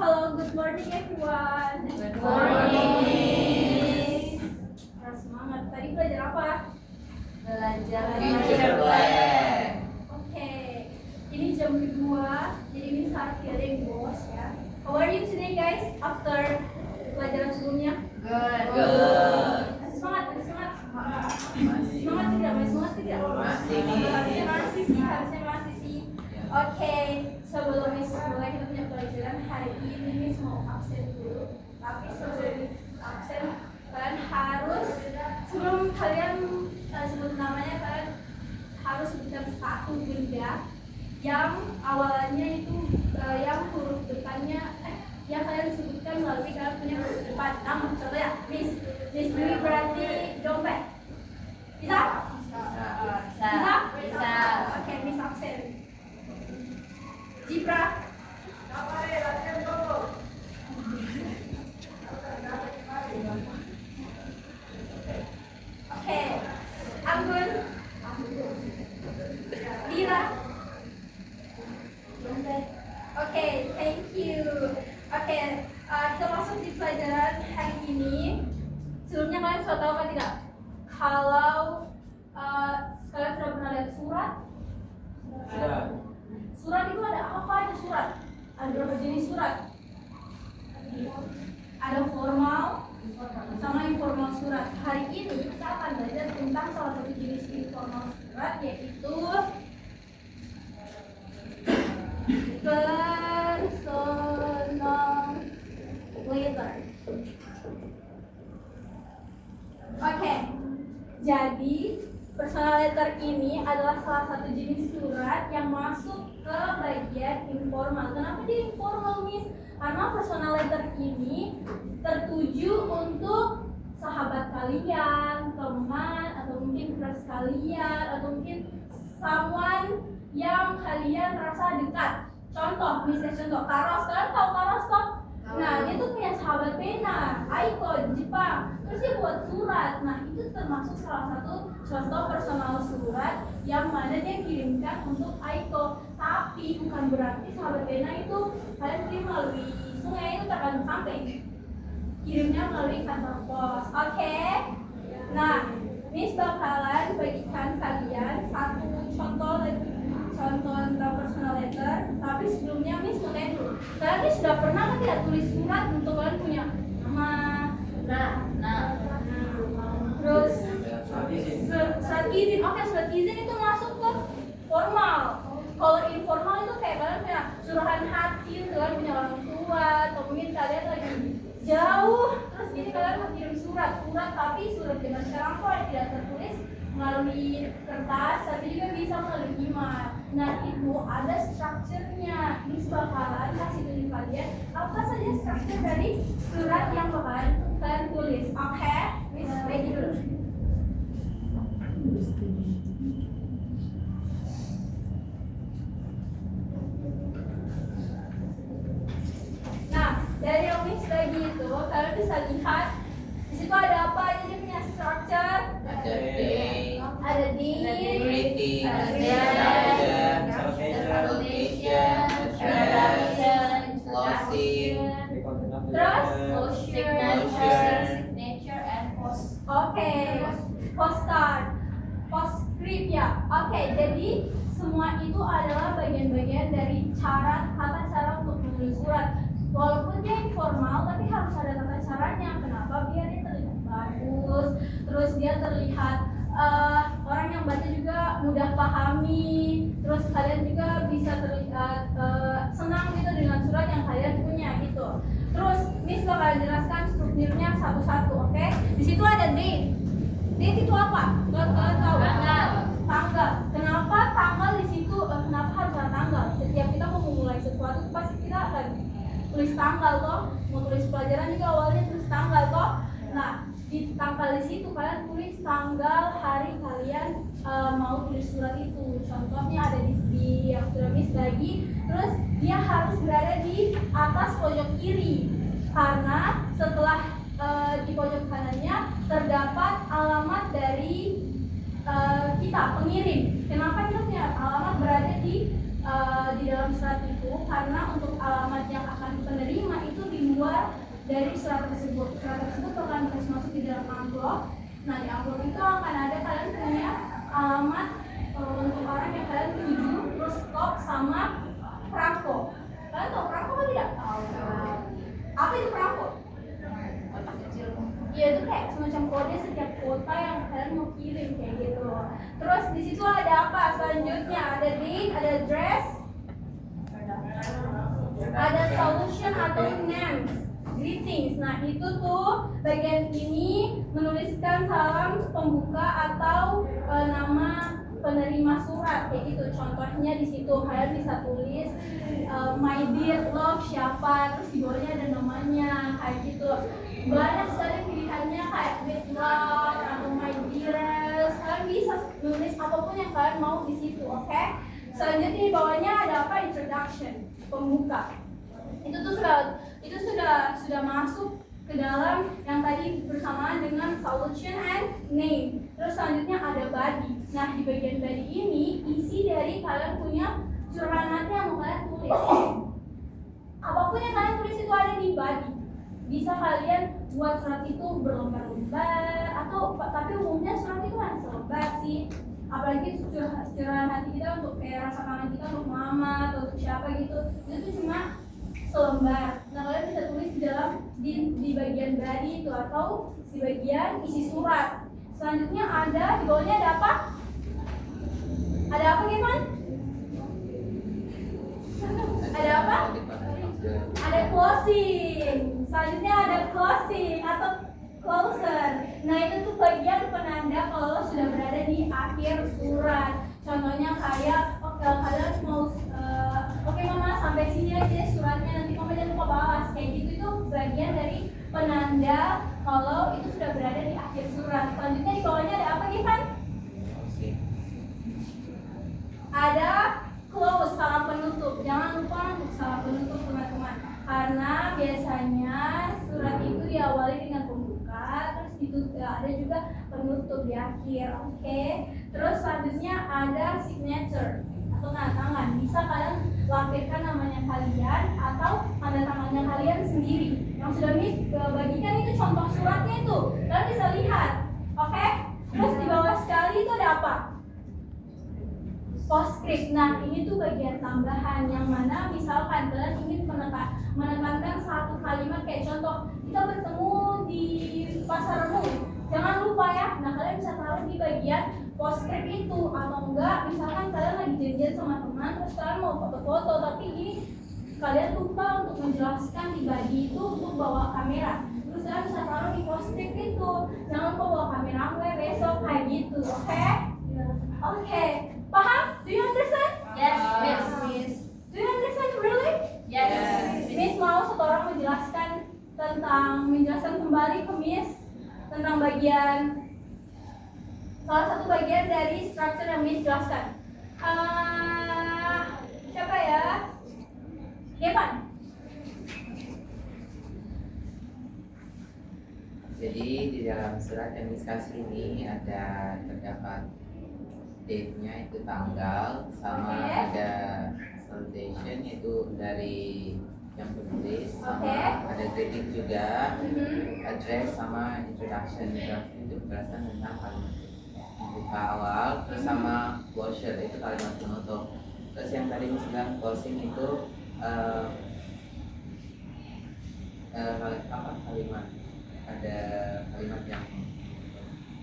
Hello, good morning everyone. Good morning. Semangat. Tadi belajar apa? Belajar Future plan. Oke. Ini jam kedua, jadi Miss feeling bos ya. How are you today guys? After pelajaran sebelumnya? Good. Masih semangat, masih semangat. Semangat tidak? Masih semangat tidak? Masih sih. Harusnya masih sih. Oke, sebelum Miss mulai kita punya pelajaran hari ini, Miss mau absen dulu. Tapi sebelum absen, kalian harus sebelum kalian sebut namanya, kalian harus sebutkan satu benda yang awalnya itu yang huruf depannya yang kalian sebutkan melalui kalian punya huruf depan. Nama contoh ya, Miss Dwi berarti dompet. Bisa? Bisa? Oke, Miss absen. Jipra. Oke. Anggun. Lira. Oke, thank you. Oke, kita masuk di pelajaran hari ini. Sebelumnya kalian sudah tahu kan tidak? Kalau kalian sudah pernah lihat surat? Surat itu ada apa aja surat? Ada berapa jenis surat? Ada formal sama informal surat. Hari ini kita akan belajar tentang salah satu jenis informal surat, yaitu personal letter. Oke, jadi personal letter ini adalah salah satu jenis surat yang masuk ke bagian informal. Kenapa dia informal, Miss? Karena personal letter ini tertuju untuk sahabat kalian, teman, atau mungkin crush kalian, atau mungkin someone yang kalian rasa dekat. Contoh, misalnya contoh, Karos, kalian tahu Karos toh? Nah, dia tuh punya sahabat pena, Aiko di Jepang. Terus dia buat surat. Nah, itu termasuk salah satu contoh personal surat yang mana dia kirimkan untuk Aiko. Tapi bukan berarti sahabat pena itu kalian kirim melalui sungai, itu terkadang sampai. Kirimnya melalui kantor pos. Oke? Nah, Miss bakalan bagikan kalian satu contoh tentang personal letter. Tapi sebelumnya Miss mau tanya dulu, kalian sudah pernah kan tidak tulis surat untuk kalian punya nama? Terus surat izin. Oke, surat izin itu masuk ke formal. Kalau informal itu kayak kalian punya surahan hati, kalian punya orang tua, atau mungkin kalian lagi jauh, terus ini kalian mau kirim surat, tapi surat zaman sekarang kok tidak tertulis melalui kertas, tapi juga bisa melalui email. Nah, itu ada strukturnya. Miss bakalan kasih tunjuk kalian apa saja struktur dari surat yang bakalan kalian tulis. Oke? Miss bagi dulu. Nah, dari yang Miss bagi itu, kalian bisa lihat di situ ada apa aja dia punya structure. Ada date, Greeting, closing, terus signature and post. Oke, postcard, postscript ya. Oke, jadi semua itu adalah bagian-bagian dari tata cara untuk menulis surat. Walaupun dia informal, tapi harus ada tata caranya. Kenapa? Biar dia terlihat bagus, terus dia terlihat orang yang baca juga mudah pahami. Terus kalian juga bisa terlihat senang gitu dengan surat yang kalian punya gitu. Terus Miss bakal jelaskan strukturnya satu-satu, oke? Di situ ada date. Date itu apa? Kalian tahu? Tanggal. Kenapa tanggal di situ? Kenapa harus ada tanggal? Setiap kita mau memulai sesuatu pasti kita akan tulis tanggal toh. Mau tulis pelajaran juga awalnya tulis tanggal toh. Nah, di tanggal di situ kalian tulis tanggal hari kalian mau tulis surat itu. Contohnya ada di yang sudah Miss bagi. Terus dia harus berada di atas pojok kiri, karena setelah di pojok kanannya terdapat alamat dari kita pengirim. Kenapa kita punya alamat berada di dalam surat itu? Karena untuk alamat surat yang akan penerima itu di luar dari surat tersebut. Surat tersebut akan dikasih masuk di dalam amplop. Nah, di amplop itu akan ada kalian punya alamat untuk orang yang kalian tuju, terus stop sama perangko. Kalian tahu perangko kan tidak? Tahu. Apa itu perangko? Kotak kecil. Iya, itu kayak semacam kode setiap kota yang kalian mau kirim kayak gitu. Terus di situ ada apa? Selanjutnya ada date, ada address, ada solution atau names, greetings. Nah, itu tuh bagian ini menuliskan salam pembuka atau nama penerima surat kayak gitu. Contohnya di situ kalian bisa tulis my dear love siapa, terus di bawahnya ada namanya kayak gitu. Banyak sekali pilihannya kayak with love atau my dearest. Kalian bisa nulis apapun yang kalian mau di situ, oke? Selanjutnya di bawahnya ada apa? Introduction, pembuka. Itu sudah masuk ke dalam yang tadi bersamaan dengan solution and name. Terus selanjutnya ada body. Nah, di bagian body ini isi dari kalian punya curahan hati yang mau kalian tulis. Apapun yang kalian tulis itu ada di body. Bisa kalian buat surat itu berlembar-lembar atau tapi umumnya surat itu kan selembar sih. Apalagi curahan hati kita untuk kayak rasa kangen kita untuk mama atau untuk siapa gitu, itu tuh cuma selembar. Nah, kalian bisa tulis di dalam di bagian body itu atau di bagian isi surat. Selanjutnya ada di bawahnya ada apa? Ada apa, Gimana? Ada apa? Ada closing. Selanjutnya ada closing atau closer. Nah, itu tuh bagian penanda kalau sudah berada di akhir surat. Contohnya kayak kalian mau oke mama sampai sini aja suratnya, nanti mama jangan lupa balas kayak gitu. Itu bagian dari penanda kalau itu sudah berada di akhir surat. Selanjutnya di bawahnya ada apa, Givan? Ada close, salam penutup. Jangan lupa untuk salam penutup, teman-teman, karena biasanya surat itu diawali dengan pembuka, terus itu ada juga penutup di akhir. Oke. Terus selanjutnya ada signature atau tanda tangan. Bisa kalian lampirkan namanya kalian atau tanda tangannya kalian sendiri. Yang sudah bagikan itu contoh suratnya itu, kalian bisa lihat. Oke. Terus di bawah sekali itu ada apa? Postscript. Nah, ini tuh bagian tambahan yang mana misalkan kalian ingin menekankan satu kalimat kayak contoh kita bertemu di pasar Remu. Jangan lupa ya. Nah, kalian bisa taruh di bagian postscript itu atau enggak misalkan kalian lagi janjian sama teman terus kalian mau foto-foto tapi ini kalian lupa untuk menjelaskan di body itu untuk bawa kamera. Terus kalian bisa taruh di postscript itu. Jangan lupa bawa kamera gue besok kayak gitu. Oke? Oke. Paham? Do you understand? Yes, Yes, Miss. Do you understand really? Yes. Miss mau satu orang menjelaskan kembali ke Miss tentang salah satu bagian dari structure yang Miss jelaskan. Siapa ya? Evan. Jadi di dalam surat yang Miss kasih ini terdapat date-nya itu tanggal sama ada salutation yaitu dari yang penulis sama ada greeting juga, address sama introduction itu penjelasan tentang kalimat pembuka awal, terus sama closure itu kalimat penutup. Terus yang tadi Miss bilang closing itu kalimat ada kalimat yang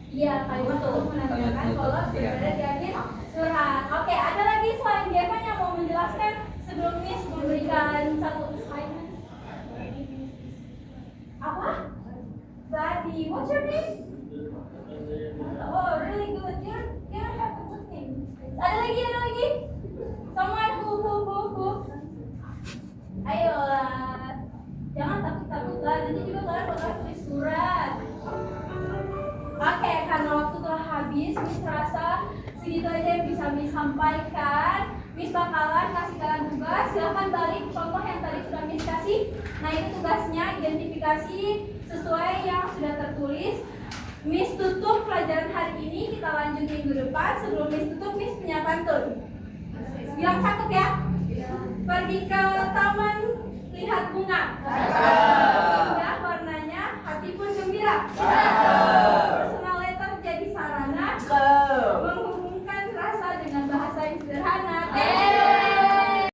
Iya, kalimat untuk menandakan kalau sudah berada di akhir surat. Oke, ada lagi selain Evan yang mau menjelaskan sebelum Miss memberikan satu assignment? Apa? Badi. What's your name? Oh, really good. You don't have a good name. Ada lagi? Someone who. Ayolah. Jangan takut-takut lah. Nanti juga kalian bakal tulis surat. Oke, karena waktu telah habis, Miss rasa segitu aja yang bisa Miss sampaikan. Miss bakalan kasih kalian tugas. Silahkan balik contoh yang tadi sudah Miss kasih. Nah, itu tugasnya, identifikasi sesuai yang sudah tertulis. Miss tutup pelajaran hari ini, kita lanjut minggu depan. Sebelum Miss tutup, Miss punya pantun. Bilang cakep ya. Pergi ke taman lihat bunga.